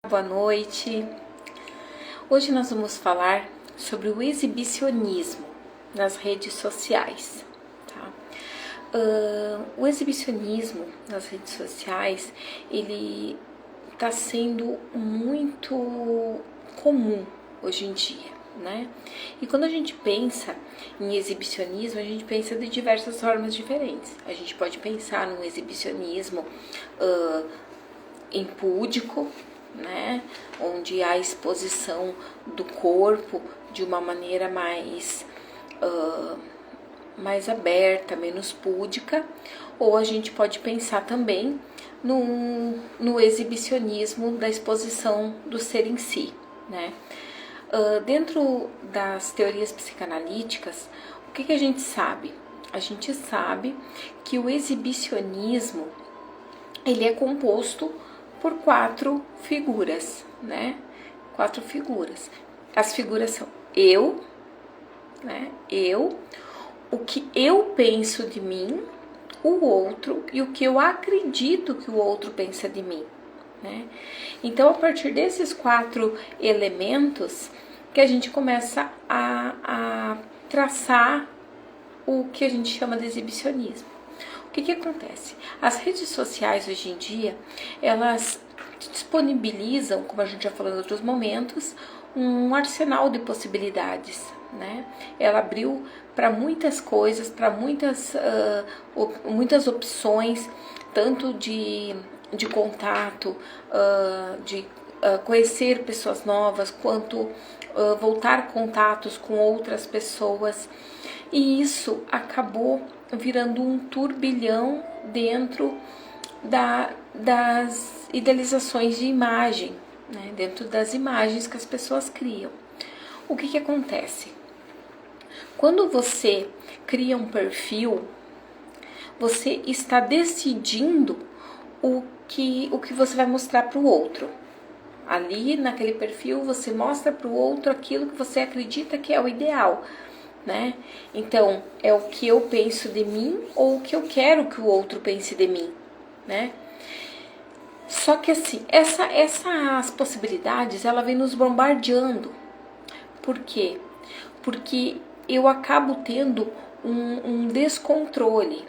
Boa noite. Hoje nós vamos falar sobre o exibicionismo nas redes sociais. Tá? O exibicionismo nas redes sociais, ele está sendo muito comum hoje em dia, né? E quando a gente pensa em exibicionismo, a gente pensa de diversas formas diferentes. A gente pode pensar num exibicionismo impúdico, né, onde há exposição do corpo de uma maneira mais aberta, menos púdica, ou a gente pode pensar também no exibicionismo da exposição do ser em si, né? Dentro das teorias psicanalíticas, o que a gente sabe? A gente sabe que o exibicionismo ele é composto por 4 figuras, né? 4 figuras. As figuras são eu, né? Eu, o que eu penso de mim, o outro e o que eu acredito que o outro pensa de mim, né? Então, a partir desses 4 elementos que a gente começa a traçar o que a gente chama de exibicionismo. O que acontece? As redes sociais hoje em dia, elas disponibilizam, como a gente já falou em outros momentos, um arsenal de possibilidades, né? Ela abriu para muitas coisas, para muitas opções, tanto de contato, de conhecer pessoas novas, quanto voltar contatos com outras pessoas. E isso acabou virando um turbilhão dentro das idealizações de imagem, né? Dentro das imagens que as pessoas criam. O que acontece? Quando você cria um perfil, você está decidindo o que você vai mostrar para o outro. Ali, naquele perfil, você mostra para o outro aquilo que você acredita que é o ideal, né? Então, é o que eu penso de mim ou o que eu quero que o outro pense de mim, né? Só que assim, essas possibilidades, ela vem nos bombardeando. Por quê? Porque eu acabo tendo um descontrole.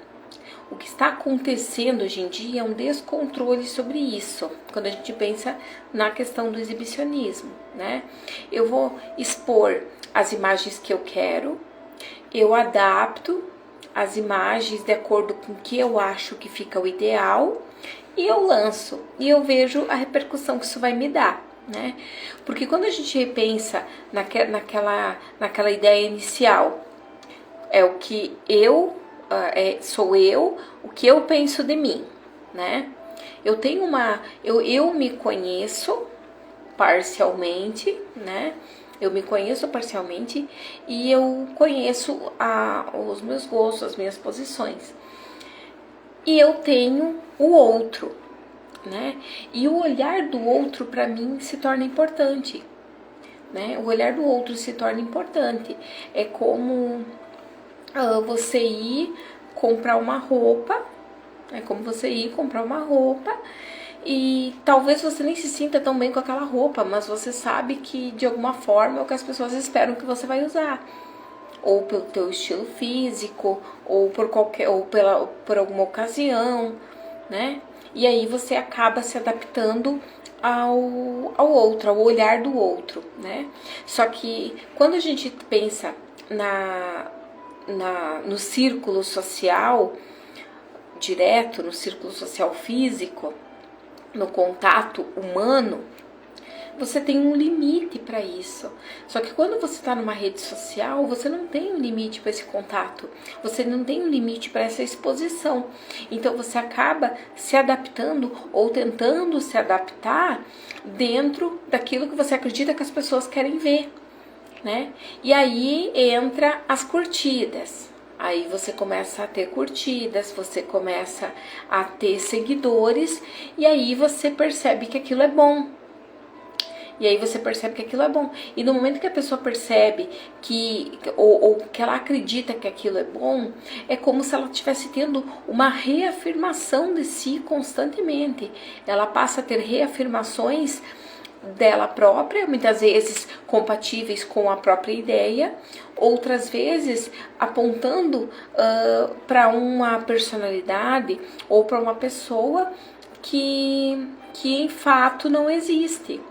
O que está acontecendo hoje em dia é um descontrole sobre isso, quando a gente pensa na questão do exibicionismo, né? Eu vou expor as imagens que eu quero, eu adapto as imagens de acordo com o que eu acho que fica o ideal e eu lanço e eu vejo a repercussão que isso vai me dar, né? Porque quando a gente repensa naquela ideia inicial, é o que sou eu, o que eu penso de mim, né? Eu tenho eu me conheço parcialmente, né? Eu me conheço parcialmente e eu conheço os meus gostos, as minhas posições. E eu tenho o outro, né? E o olhar do outro para mim se torna importante, né? O olhar do outro se torna importante. É como você ir comprar uma roupa, e talvez você nem se sinta tão bem com aquela roupa, mas você sabe que de alguma forma é o que as pessoas esperam que você vai usar, ou pelo teu estilo físico, ou por alguma ocasião, né? E aí você acaba se adaptando ao outro, ao olhar do outro, né? Só que quando a gente pensa no círculo social direto, no círculo social físico, no contato humano, você tem um limite para isso. Só que quando você está numa rede social, você não tem um limite para esse contato, você não tem um limite para essa exposição. Então você acaba se adaptando ou tentando se adaptar dentro daquilo que você acredita que as pessoas querem ver, né? E aí entra as curtidas. Aí você começa a ter curtidas, você começa a ter seguidores e aí você percebe que aquilo é bom. E no momento que a pessoa percebe ou que ela acredita que aquilo é bom, é como se ela estivesse tendo uma reafirmação de si constantemente. Ela passa a ter reafirmações dela própria, muitas vezes compatíveis com a própria ideia, outras vezes apontando para uma personalidade ou para uma pessoa que em fato não existe.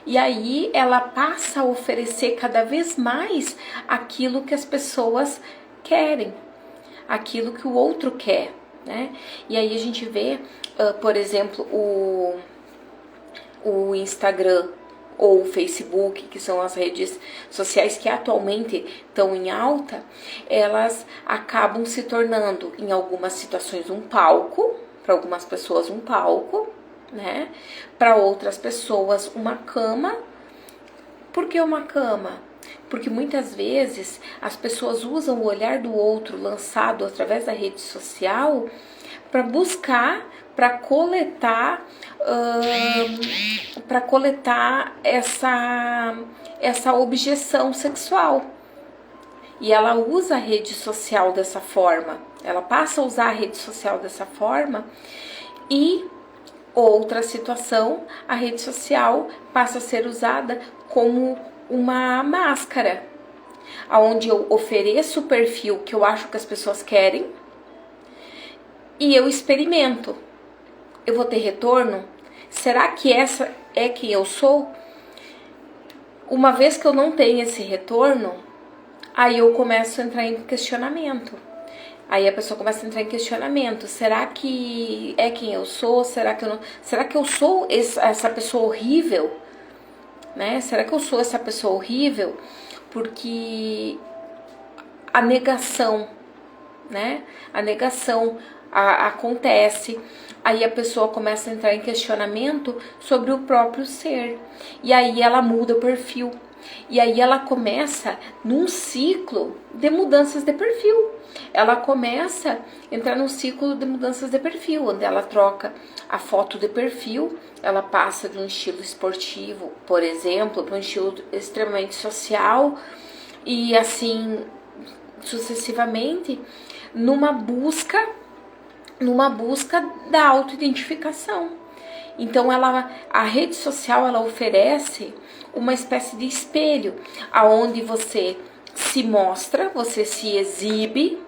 E aí ela passa a oferecer cada vez mais aquilo que as pessoas querem, aquilo que o outro quer, né? E aí a gente vê, por exemplo, o Instagram ou o Facebook, que são as redes sociais que atualmente estão em alta, elas acabam se tornando, em algumas situações, um palco, para algumas pessoas um palco, né? Para outras pessoas uma cama. Por que uma cama? Porque muitas vezes as pessoas usam o olhar do outro lançado através da rede social para buscar, para coletar essa objeção sexual. E ela usa a rede social dessa forma, ela passa a usar a rede social dessa forma. E outra situação, a rede social passa a ser usada como uma máscara, onde eu ofereço o perfil que eu acho que as pessoas querem e eu experimento. Eu vou ter retorno? Será que essa é quem eu sou? Uma vez que eu não tenho esse retorno, aí eu começo a entrar em questionamento. Aí a pessoa começa a entrar em questionamento. Será que é quem eu sou? Será que eu não? Será que eu sou essa pessoa horrível? Né? Será que eu sou essa pessoa horrível? Porque a negação, né? A negação acontece. Aí a pessoa começa a entrar em questionamento sobre o próprio ser. E aí ela muda o perfil. E aí ela começa num ciclo de mudanças de perfil. Ela começa a entrar num ciclo de mudanças de perfil, onde ela troca a foto de perfil, ela passa de um estilo esportivo, por exemplo, para um estilo extremamente social, e assim sucessivamente, numa busca da autoidentificação. Então a rede social ela oferece uma espécie de espelho, aonde você se mostra, você se exibe,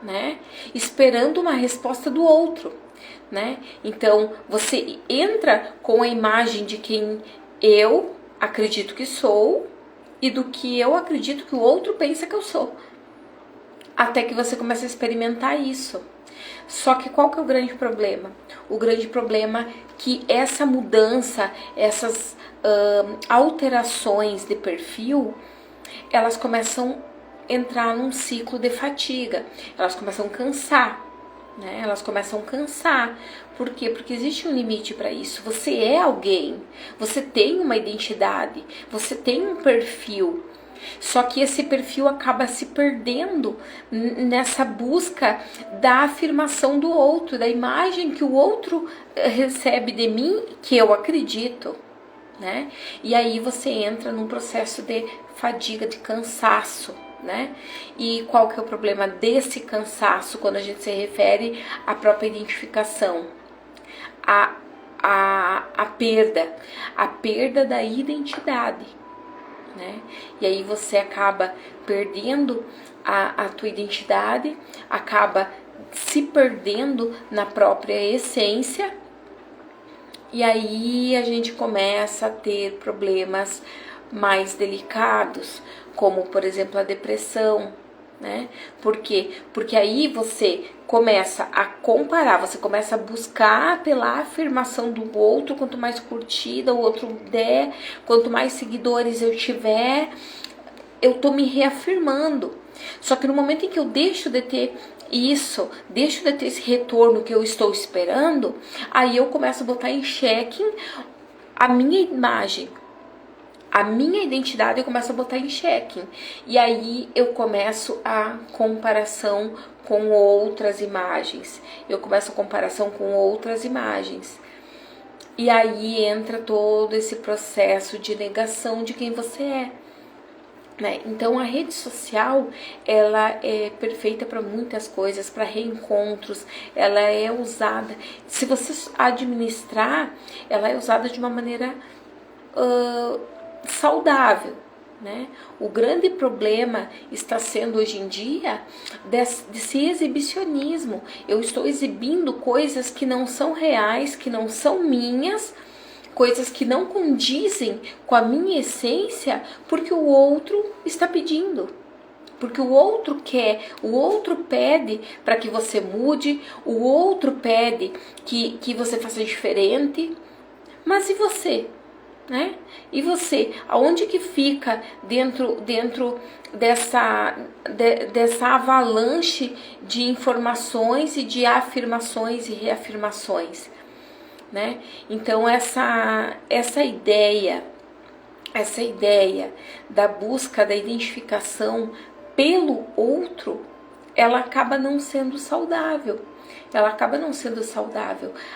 né, esperando uma resposta do outro, né? Então você entra com a imagem de quem eu acredito que sou e do que eu acredito que o outro pensa que eu sou, até que você começa a experimentar isso. Só que qual que é o grande problema? O grande problema é que essa mudança, essas alterações de perfil, elas começam a entrar num ciclo de fatiga, elas começam a cansar, né? Elas começam a cansar. Por quê? Porque existe um limite para isso. Você é alguém, você tem uma identidade, você tem um perfil. Só que esse perfil acaba se perdendo nessa busca da afirmação do outro, da imagem que o outro recebe de mim, que eu acredito, né? E aí você entra num processo de fadiga, de cansaço, né? E qual que é o problema desse cansaço quando a gente se refere à própria identificação? A perda da identidade. Né? E aí você acaba perdendo a tua identidade, acaba se perdendo na própria essência, e aí a gente começa a ter problemas mais delicados, como por exemplo a depressão, né? Por quê? Porque aí você começa a comparar, você começa a buscar pela afirmação do outro. Quanto mais curtida o outro der, quanto mais seguidores eu tiver, eu tô me reafirmando. Só que no momento em que eu deixo de ter isso, deixo de ter esse retorno que eu estou esperando, aí eu começo a botar em xeque a minha imagem, a minha identidade, eu começo a botar em xeque. E aí eu começo a comparação com outras imagens. Eu começo a comparação com outras imagens. E aí entra todo esse processo de negação de quem você é. Né? Então a rede social, ela é perfeita para muitas coisas, para reencontros, ela é usada, se você administrar, ela é usada de uma maneira saudável, né? O grande problema está sendo hoje em dia desse exibicionismo. Eu estou exibindo coisas que não são reais, que não são minhas, coisas que não condizem com a minha essência, porque o outro está pedindo. Porque o outro quer, o outro pede para que você mude, o outro pede que você faça diferente. Mas e você? Né? E você? Aonde que fica dentro dessa avalanche de informações e de afirmações e reafirmações? Né? Então essa ideia da busca da identificação pelo outro, ela acaba não sendo saudável.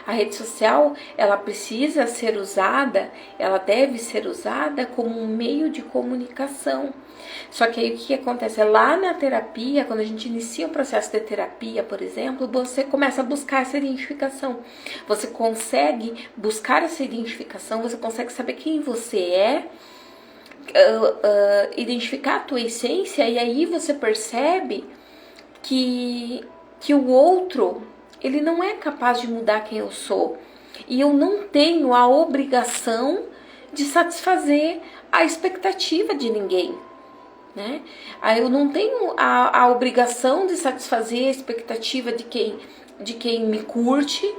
A rede social, ela precisa ser usada, ela deve ser usada como um meio de comunicação. Só que aí o que acontece? Lá na terapia, quando a gente inicia um processo de terapia, por exemplo, você começa a buscar essa identificação. Você consegue buscar essa identificação, você consegue saber quem você é, identificar a tua essência, e aí você percebe que o outro, ele não é capaz de mudar quem eu sou. E eu não tenho a obrigação de satisfazer a expectativa de ninguém. Né? Eu não tenho a obrigação de satisfazer a expectativa de quem me curte.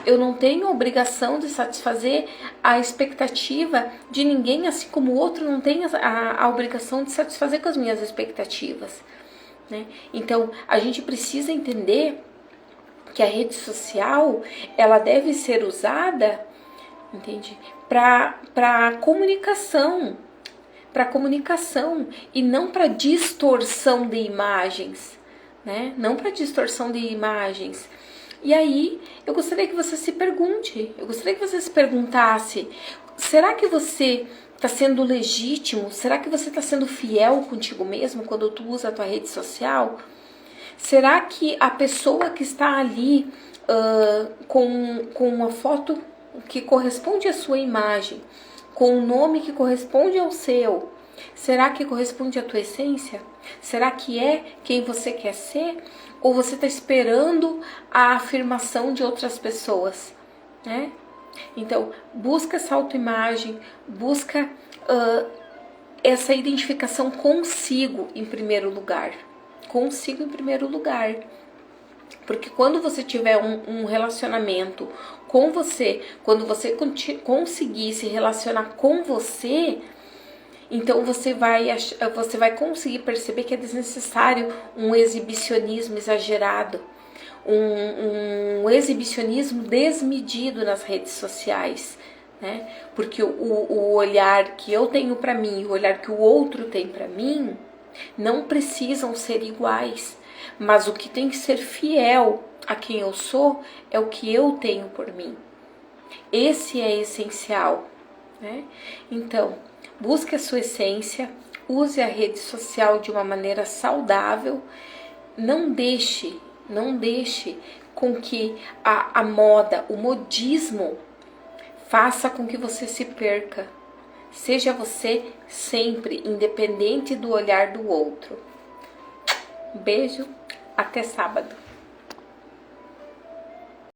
Eu não tenho a obrigação de satisfazer a expectativa de ninguém, assim como o outro não tem a obrigação de satisfazer com as minhas expectativas. Né? Então, a gente precisa entender que a rede social, ela deve ser usada, entende? Para comunicação, e não para distorção de imagens, né? Não para distorção de imagens. E aí, eu gostaria que você se perguntasse, será que você está sendo legítimo? Será que você está sendo fiel contigo mesmo quando tu usa a tua rede social? Será que a pessoa que está ali com uma foto que corresponde à sua imagem, com um nome que corresponde ao seu, será que corresponde à tua essência? Será que é quem você quer ser? Ou você está esperando a afirmação de outras pessoas? Né? Então, busca essa autoimagem, busca essa identificação consigo em primeiro lugar. Porque quando você tiver um relacionamento com você, quando você conseguir se relacionar com você, então você vai conseguir perceber que é desnecessário um exibicionismo exagerado, um exibicionismo desmedido nas redes sociais. Né? Porque o olhar que eu tenho para mim, o olhar que o outro tem para mim, não precisam ser iguais, mas o que tem que ser fiel a quem eu sou é o que eu tenho por mim. Esse é essencial, né? Então, busque a sua essência, use a rede social de uma maneira saudável, não deixe com que a moda, o modismo, faça com que você se perca. Seja você sempre, independente do olhar do outro. Beijo, até sábado.